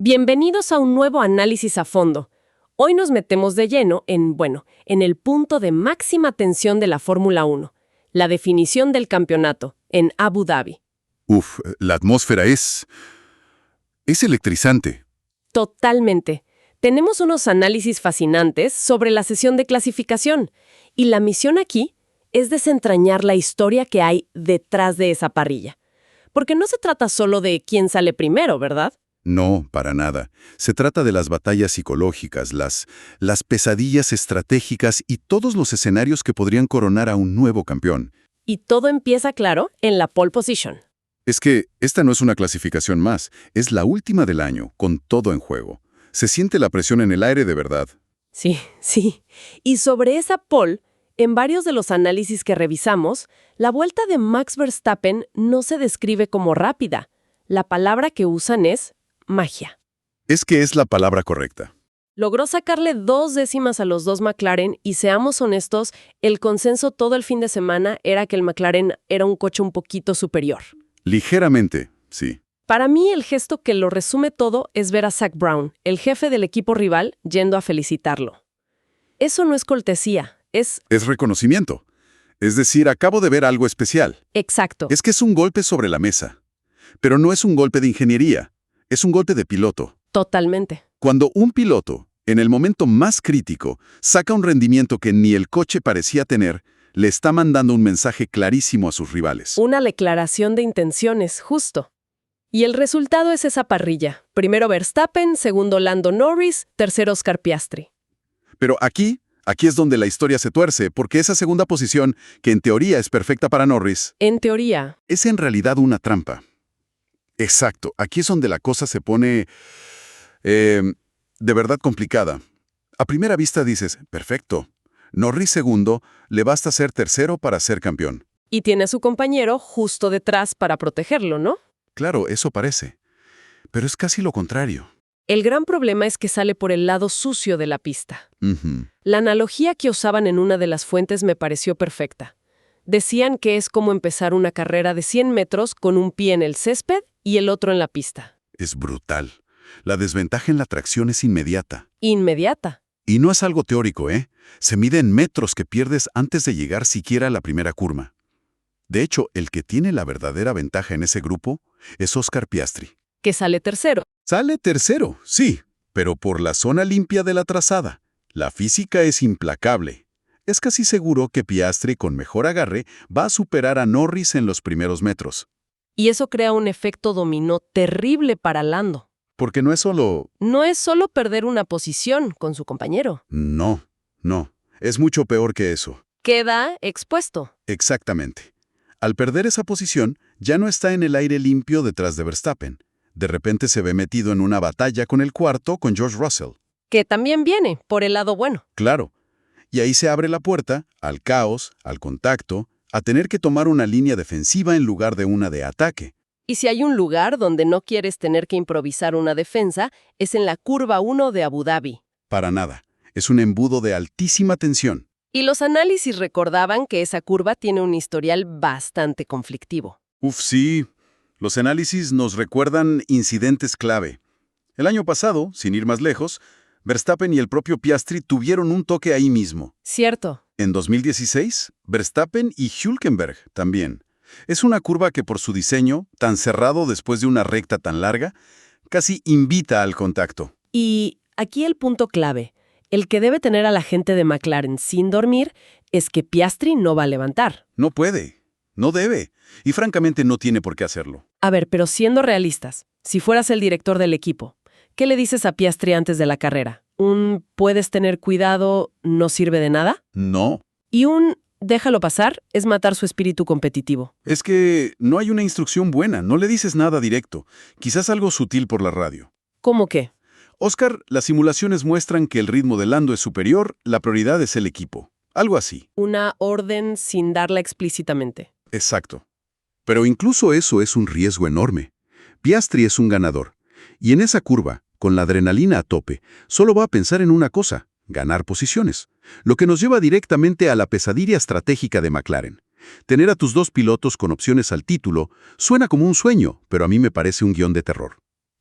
Bienvenidos a un nuevo análisis a fondo. Hoy nos metemos de lleno en el punto de máxima tensión de la Fórmula 1, la definición del campeonato, en Abu Dhabi. La atmósfera es electrizante. Totalmente. Tenemos unos análisis fascinantes sobre la sesión de clasificación, y la misión aquí es desentrañar la historia que hay detrás de esa parrilla. Porque no se trata solo de quién sale primero, ¿verdad? No, para nada. Se trata de las batallas psicológicas, las pesadillas estratégicas y todos los escenarios que podrían coronar a un nuevo campeón. Y todo empieza, claro, en la pole position. Es que esta no es una clasificación más, es la última del año, con todo en juego. Se siente la presión en el aire de verdad. Sí. Y sobre esa pole, en varios de los análisis que revisamos, la vuelta de Max Verstappen no se describe como rápida. La palabra que usan es magia. Es que es la palabra correcta. Logró sacarle 2 décimas a los dos McLaren y, seamos honestos, el consenso todo el fin de semana era que el McLaren era un coche un poquito superior. Ligeramente, sí. Para mí, el gesto que lo resume todo es ver a Zak Brown, el jefe del equipo rival, yendo a felicitarlo. Eso no es cortesía, es... Es reconocimiento. Es decir, acabo de ver algo especial. Exacto. Es que es un golpe sobre la mesa. Pero no es un golpe de ingeniería. Es un golpe de piloto. Totalmente. Cuando un piloto, en el momento más crítico, saca un rendimiento que ni el coche parecía tener, le está mandando un mensaje clarísimo a sus rivales. Una declaración de intenciones, justo. Y el resultado es esa parrilla. Primero Verstappen, segundo Lando Norris, tercero Oscar Piastri. Pero aquí es donde la historia se tuerce, porque esa segunda posición, que en teoría es perfecta para Norris, En teoría. es en realidad una trampa. Exacto, aquí es donde la cosa se pone de verdad complicada. A primera vista dices, perfecto, Norris segundo, le basta ser tercero para ser campeón. Y tiene a su compañero justo detrás para protegerlo, ¿no? Claro, eso parece. Pero es casi lo contrario. El gran problema es que sale por el lado sucio de la pista. La analogía que usaban en una de las fuentes me pareció perfecta. Decían que es como empezar una carrera de 100 metros con un pie en el césped y el otro en la pista. Es brutal. La desventaja en la tracción es inmediata. Inmediata. Y no es algo teórico, ¿eh? Se mide en metros que pierdes antes de llegar siquiera a la primera curva. De hecho, el que tiene la verdadera ventaja en ese grupo es Oscar Piastri. Que sale tercero. Sale tercero, sí, pero por la zona limpia de la trazada. La física es implacable. Es casi seguro que Piastri, con mejor agarre, va a superar a Norris en los primeros metros. Y eso crea un efecto dominó terrible para Lando. Porque no es solo... No es solo perder una posición con su compañero. No. Es mucho peor que eso. Queda expuesto. Exactamente. Al perder esa posición, ya no está en el aire limpio detrás de Verstappen. De repente se ve metido en una batalla con el cuarto, con George Russell. Que también viene por el lado bueno. Claro. Y ahí se abre la puerta al caos, al contacto, a tener que tomar una línea defensiva en lugar de una de ataque. Y si hay un lugar donde no quieres tener que improvisar una defensa, es en la curva 1 de Abu Dhabi. Para nada. Es un embudo de altísima tensión. Y los análisis recordaban que esa curva tiene un historial bastante conflictivo. Sí. Los análisis nos recuerdan incidentes clave. El año pasado, sin ir más lejos, Verstappen y el propio Piastri tuvieron un toque ahí mismo. Cierto. En 2016, Verstappen y Hülkenberg también. Es una curva que por su diseño, tan cerrado después de una recta tan larga, casi invita al contacto. Y aquí el punto clave. El que debe tener a la gente de McLaren sin dormir es que Piastri no va a levantar. No puede, no debe, y francamente no tiene por qué hacerlo. A ver, pero siendo realistas, si fueras el director del equipo, ¿qué le dices a Piastri antes de la carrera? ¿puedes tener cuidado, no sirve de nada? No. Y déjalo pasar, es matar su espíritu competitivo. Es que no hay una instrucción buena, no le dices nada directo, quizás algo sutil por la radio. ¿Cómo qué? Oscar, las simulaciones muestran que el ritmo de Lando es superior, la prioridad es el equipo. Algo así. Una orden sin darla explícitamente. Exacto. Pero incluso eso es un riesgo enorme. Piastri es un ganador. Y en esa curva, con la adrenalina a tope, solo va a pensar en una cosa, ganar posiciones. Lo que nos lleva directamente a la pesadilla estratégica de McLaren. Tener a tus dos pilotos con opciones al título suena como un sueño, pero a mí me parece un guión de terror.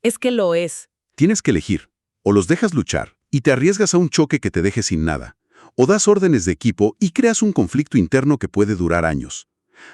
Es que lo es. Tienes que elegir. O los dejas luchar y te arriesgas a un choque que te deje sin nada. O das órdenes de equipo y creas un conflicto interno que puede durar años.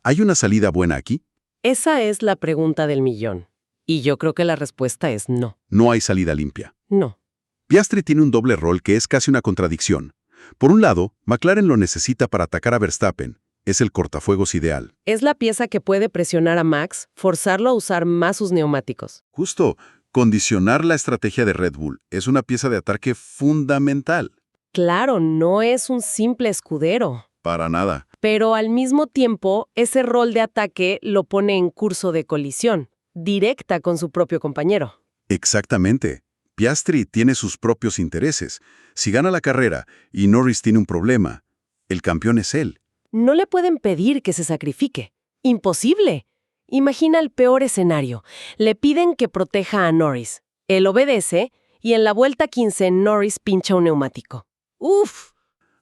¿Hay una salida buena aquí? Esa es la pregunta del millón. Y yo creo que la respuesta es no. No hay salida limpia. No. Piastri tiene un doble rol que es casi una contradicción. Por un lado, McLaren lo necesita para atacar a Verstappen. Es el cortafuegos ideal. Es la pieza que puede presionar a Max, forzarlo a usar más sus neumáticos. Justo, condicionar la estrategia de Red Bull es una pieza de ataque fundamental. Claro, no es un simple escudero. Para nada. Pero al mismo tiempo, ese rol de ataque lo pone en curso de colisión, directa con su propio compañero. Exactamente. Piastri tiene sus propios intereses. Si gana la carrera y Norris tiene un problema, el campeón es él. No le pueden pedir que se sacrifique. ¡Imposible! Imagina el peor escenario. Le piden que proteja a Norris. Él obedece y en la vuelta 15 Norris pincha un neumático. ¡Uf!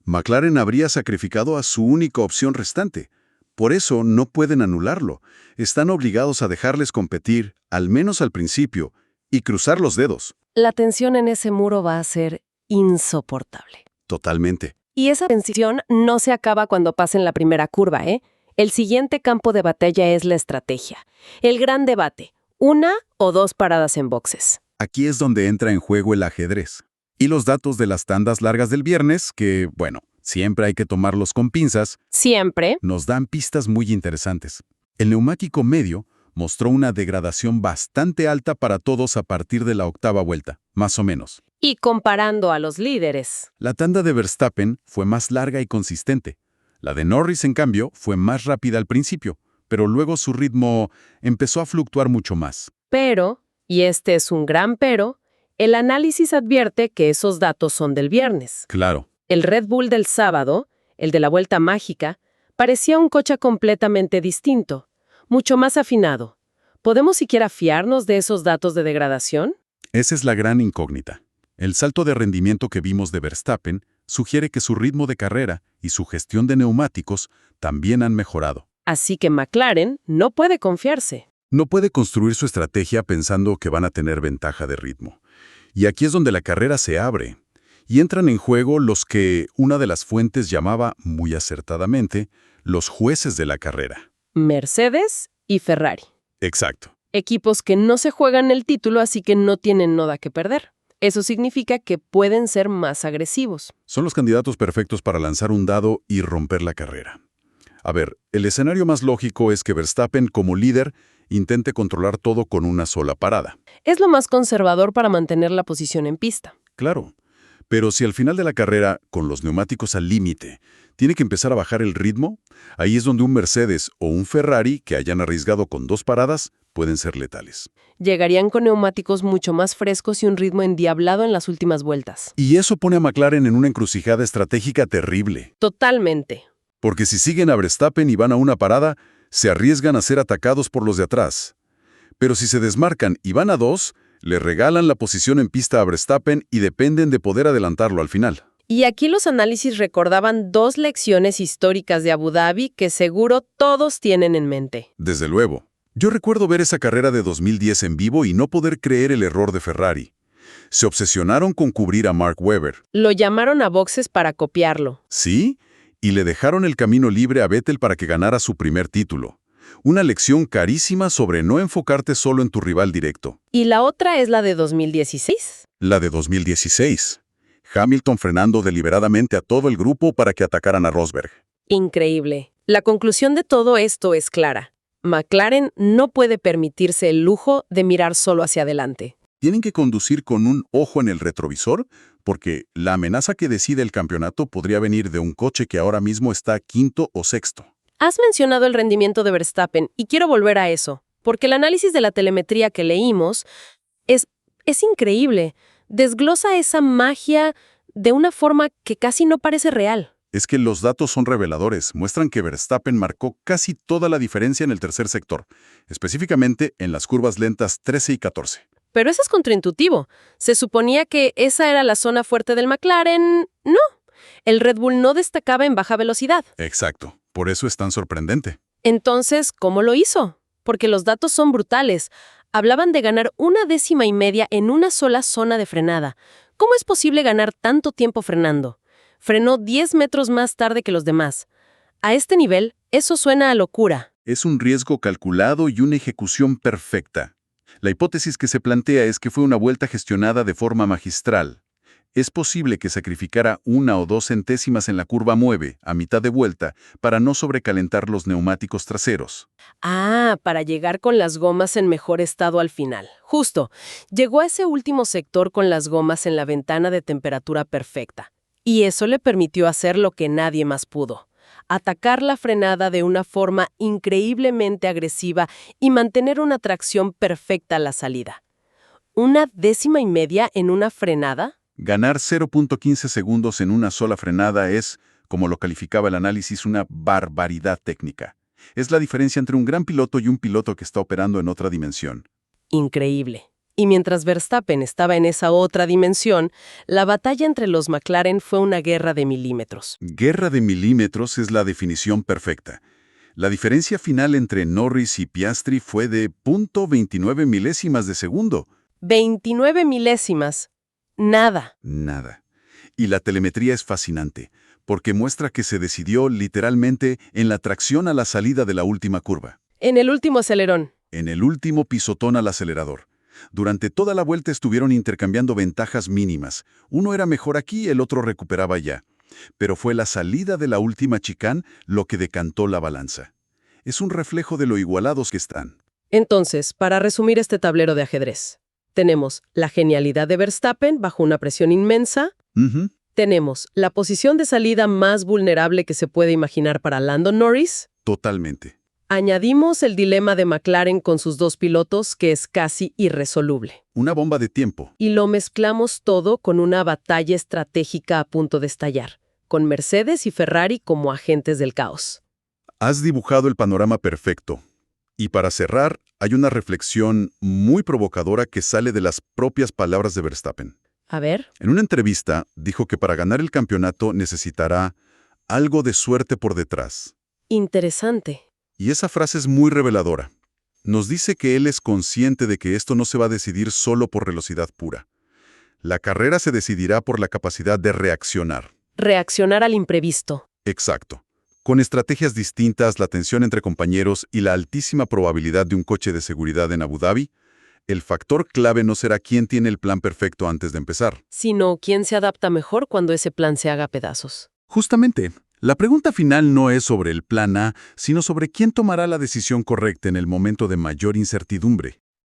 McLaren habría sacrificado a su única opción restante. Por eso no pueden anularlo. Están obligados a dejarles competir, al menos al principio, y cruzar los dedos. La tensión en ese muro va a ser insoportable. Totalmente. Y esa tensión no se acaba cuando pasen la primera curva, ¿eh? El siguiente campo de batalla es la estrategia. El gran debate, 1 o 2 paradas en boxes. Aquí es donde entra en juego el ajedrez. Y los datos de las tandas largas del viernes, que, bueno, siempre hay que tomarlos con pinzas, Siempre. nos dan pistas muy interesantes. El neumático medio mostró una degradación bastante alta para todos a partir de la octava vuelta, más o menos. Y comparando a los líderes. La tanda de Verstappen fue más larga y consistente. La de Norris, en cambio, fue más rápida al principio, pero luego su ritmo empezó a fluctuar mucho más. Pero, y este es un gran pero, el análisis advierte que esos datos son del viernes. Claro. El Red Bull del sábado, el de la vuelta mágica, parecía un coche completamente distinto, mucho más afinado. ¿Podemos siquiera fiarnos de esos datos de degradación? Esa es la gran incógnita. El salto de rendimiento que vimos de Verstappen sugiere que su ritmo de carrera y su gestión de neumáticos también han mejorado. Así que McLaren no puede confiarse. No puede construir su estrategia pensando que van a tener ventaja de ritmo. Y aquí es donde la carrera se abre. Y entran en juego los que una de las fuentes llamaba, muy acertadamente, los jueces de la carrera. Mercedes y Ferrari. Exacto. Equipos que no se juegan el título, así que no tienen nada que perder. Eso significa que pueden ser más agresivos. Son los candidatos perfectos para lanzar un dado y romper la carrera. A ver, el escenario más lógico es que Verstappen, como líder, intente controlar todo con una sola parada. Es lo más conservador para mantener la posición en pista. Claro. Pero si al final de la carrera, con los neumáticos al límite, tiene que empezar a bajar el ritmo, ahí es donde un Mercedes o un Ferrari que hayan arriesgado con 2 paradas pueden ser letales. Llegarían con neumáticos mucho más frescos y un ritmo endiablado en las últimas vueltas. Y eso pone a McLaren en una encrucijada estratégica terrible. Totalmente. Porque si siguen a Verstappen y van a una parada, se arriesgan a ser atacados por los de atrás. Pero si se desmarcan y van a 2, le regalan la posición en pista a Verstappen y dependen de poder adelantarlo al final. Y aquí los análisis recordaban 2 lecciones históricas de Abu Dhabi que seguro todos tienen en mente. Desde luego. Yo recuerdo ver esa carrera de 2010 en vivo y no poder creer el error de Ferrari. Se obsesionaron con cubrir a Mark Webber. Lo llamaron a boxes para copiarlo. ¿Sí? Y le dejaron el camino libre a Vettel para que ganara su primer título. Una lección carísima sobre no enfocarte solo en tu rival directo. ¿Y la otra es la de 2016? La de 2016. Hamilton frenando deliberadamente a todo el grupo para que atacaran a Rosberg. Increíble. La conclusión de todo esto es clara. McLaren no puede permitirse el lujo de mirar solo hacia adelante. Tienen que conducir con un ojo en el retrovisor, porque la amenaza que decide el campeonato podría venir de un coche que ahora mismo está quinto o sexto. Has mencionado el rendimiento de Verstappen y quiero volver a eso, porque el análisis de la telemetría que leímos es increíble. Desglosa esa magia de una forma que casi no parece real. Es que los datos son reveladores, muestran que Verstappen marcó casi toda la diferencia en el tercer sector, específicamente en las curvas lentas 13 y 14. Pero eso es contraintuitivo. Se suponía que esa era la zona fuerte del McLaren. No. El Red Bull no destacaba en baja velocidad. Exacto. Por eso es tan sorprendente. Entonces, ¿cómo lo hizo? Porque los datos son brutales. Hablaban de ganar 1/10 en una sola zona de frenada. ¿Cómo es posible ganar tanto tiempo frenando? Frenó 10 metros más tarde que los demás. A este nivel, eso suena a locura. Es un riesgo calculado y una ejecución perfecta. La hipótesis que se plantea es que fue una vuelta gestionada de forma magistral. Es posible que sacrificara 1 o 2 centésimas en la curva 9, a mitad de vuelta, para no sobrecalentar los neumáticos traseros. Ah, para llegar con las gomas en mejor estado al final. Justo, llegó a ese último sector con las gomas en la ventana de temperatura perfecta. Y eso le permitió hacer lo que nadie más pudo: atacar la frenada de una forma increíblemente agresiva y mantener una tracción perfecta a la salida. ¿1/10 en una frenada? Ganar 0.15 segundos en una sola frenada es, como lo calificaba el análisis, una barbaridad técnica. Es la diferencia entre un gran piloto y un piloto que está operando en otra dimensión. Increíble. Y mientras Verstappen estaba en esa otra dimensión, la batalla entre los McLaren fue una guerra de milímetros. Guerra de milímetros es la definición perfecta. La diferencia final entre Norris y Piastri fue de 0.29 milésimas de segundo. 29 milésimas. Nada. Nada. Y la telemetría es fascinante, porque muestra que se decidió literalmente en la tracción a la salida de la última curva, En el último acelerón. en el último pisotón al acelerador. Durante toda la vuelta estuvieron intercambiando ventajas mínimas. Uno era mejor aquí, el otro recuperaba ya. Pero fue la salida de la última chicane lo que decantó la balanza. Es un reflejo de lo igualados que están. Entonces, para resumir este tablero de ajedrez, tenemos la genialidad de Verstappen bajo una presión inmensa. Ujú. Tenemos la posición de salida más vulnerable que se puede imaginar para Lando Norris. Totalmente. Añadimos el dilema de McLaren con sus dos pilotos, que es casi irresoluble. Una bomba de tiempo. Y lo mezclamos todo con una batalla estratégica a punto de estallar, con Mercedes y Ferrari como agentes del caos. Has dibujado el panorama perfecto. Y para cerrar, hay una reflexión muy provocadora que sale de las propias palabras de Verstappen. A ver. En una entrevista, dijo que para ganar el campeonato necesitará algo de suerte por detrás. Interesante. Y esa frase es muy reveladora. Nos dice que él es consciente de que esto no se va a decidir solo por velocidad pura. La carrera se decidirá por la capacidad de reaccionar. Reaccionar al imprevisto. Exacto. Con estrategias distintas, la tensión entre compañeros y la altísima probabilidad de un coche de seguridad en Abu Dhabi, el factor clave no será quién tiene el plan perfecto antes de empezar. Sino quién se adapta mejor cuando ese plan se haga pedazos. Justamente, la pregunta final no es sobre el plan A, sino sobre quién tomará la decisión correcta en el momento de mayor incertidumbre.